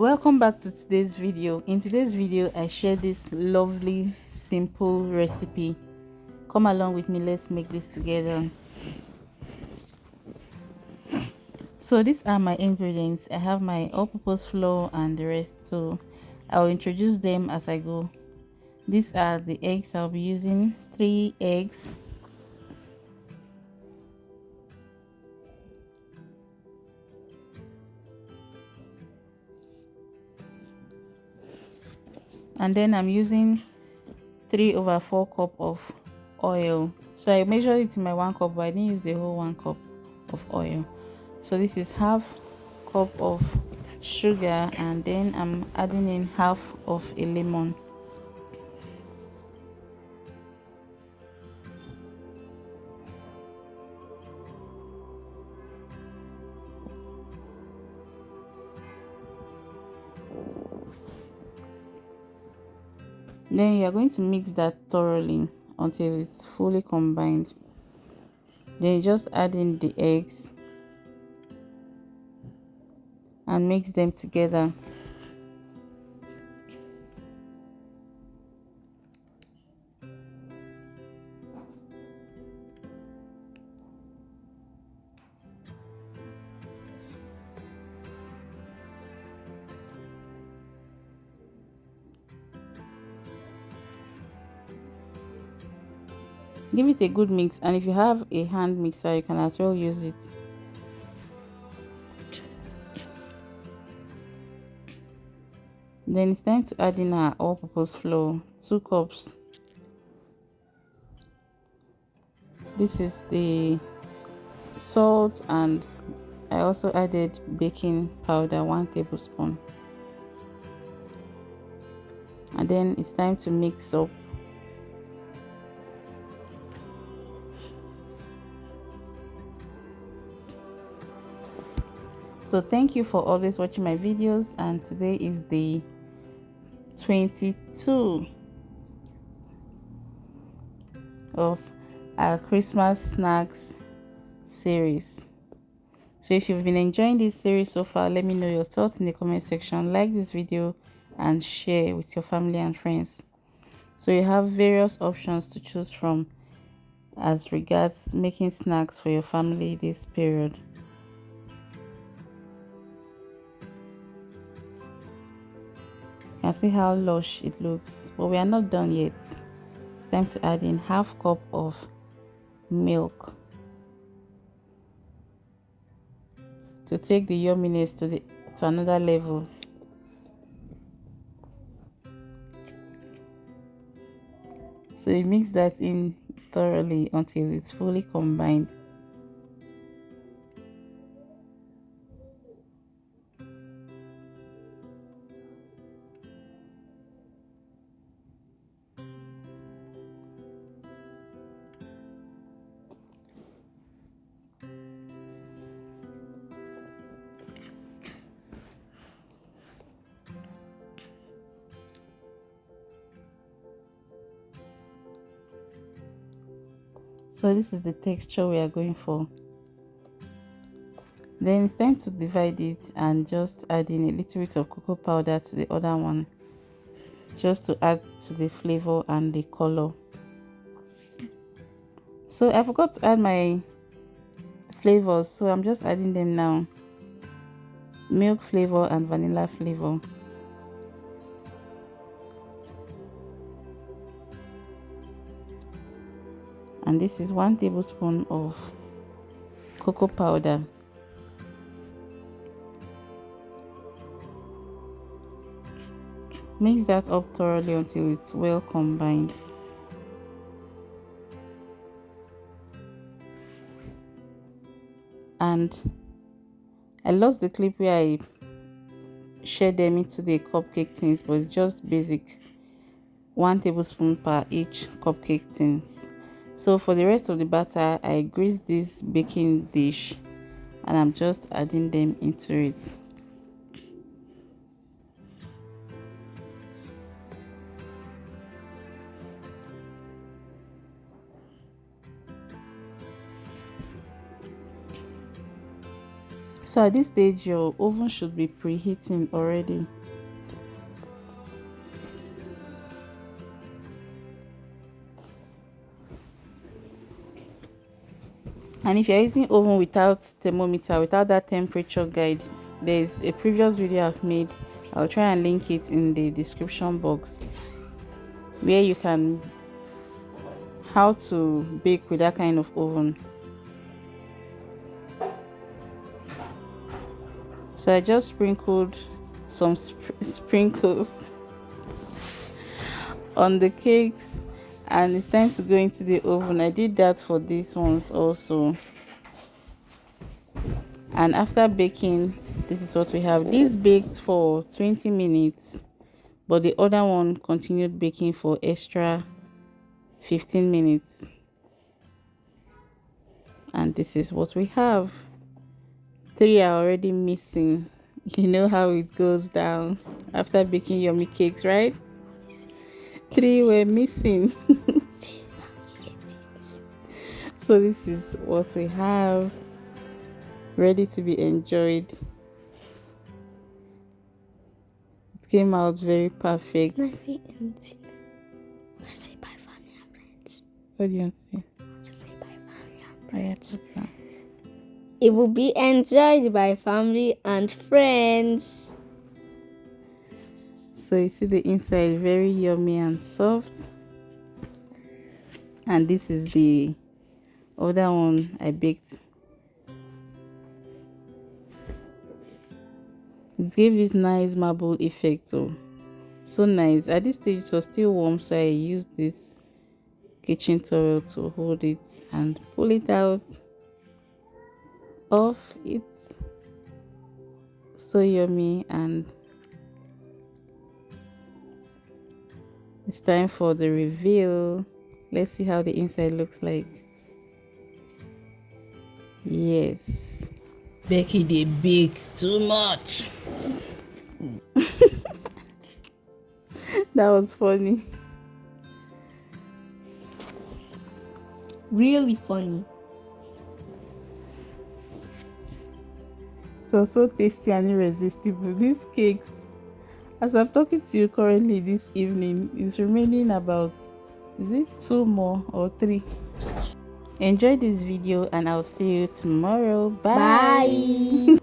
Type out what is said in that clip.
Welcome back to today's video. In today's video I share this lovely simple recipe. Come along with me, let's make this together. So these are my ingredients. I have my all-purpose flour and the rest, so I'll introduce them as I go. These are the eggs. I'll be using 3 eggs, and then I'm using 3/4 cup of oil. So I measured it in my 1 cup, but I didn't use the whole 1 cup of oil. So this is half cup of sugar, and then I'm adding in half of a lemon. Then you are going to mix that thoroughly until it's fully combined. Then you just add in the eggs and mix them together. Give it a good mix, and if you have a hand mixer you can as well use it. Then it's time to add in our all-purpose flour, 2 cups. This is the salt, and I also added baking powder, 1 tablespoon. And then it's time to mix up. So thank you for always watching my videos, and today is day 22 of our Christmas snacks series. So if you've been enjoying this series so far, let me know your thoughts in the comment section. Like this video and share with your family and friends. So you have various options to choose from as regards making snacks for your family this period. You can see how lush it looks, but we are not done yet. It's time to add in half cup of milk to take the yumminess to another level. So you mix that in thoroughly until it's fully combined. So this is the texture we are going for. Then it's time to divide it and just add in a little bit of cocoa powder to the other one, just to add to the flavor and the color. So I forgot to add my flavors, so I'm just adding them now. Milk flavor and vanilla flavor. And this is 1 tablespoon of cocoa powder. Mix that up thoroughly until it's well combined. And I lost the clip where I shared them into the cupcake tins, but it's just basic. 1 tablespoon per each cupcake tins. So for the rest of the batter, I greased this baking dish and I'm just adding them into it. So at this stage your oven should be preheating already. And if you're using oven without thermometer, without that temperature guide, there's a previous video I've made. I'll try and link it in the description box, where you can how to bake with that kind of oven. So I just sprinkled some sprinkles on the cakes, and it's time to go into the oven. I did that for these ones also. And after baking, this is what we have. This baked for 20 minutes, but the other one continued baking for extra 15 minutes. And this is what we have. 3 are already missing. You know how it goes down after baking yummy cakes, right? 3 were missing. So this is what we have, ready to be enjoyed. It came out very perfect. What do you want to say? It will be enjoyed by family and friends. So you see the inside, very yummy and soft. And this is the other one I baked. It gave this nice marble effect. So nice. At this stage it was still warm, so I used this kitchen towel to hold it and pull it out of it. So yummy. And it's time for the reveal. Let's see how the inside looks like. Yes, Becky, they bake too much. That was funny. Really funny. So tasty and irresistible. These cakes, as I'm talking to you currently this evening, is remaining about, is it 2 more or 3? Enjoy this video and I'll see you tomorrow. Bye.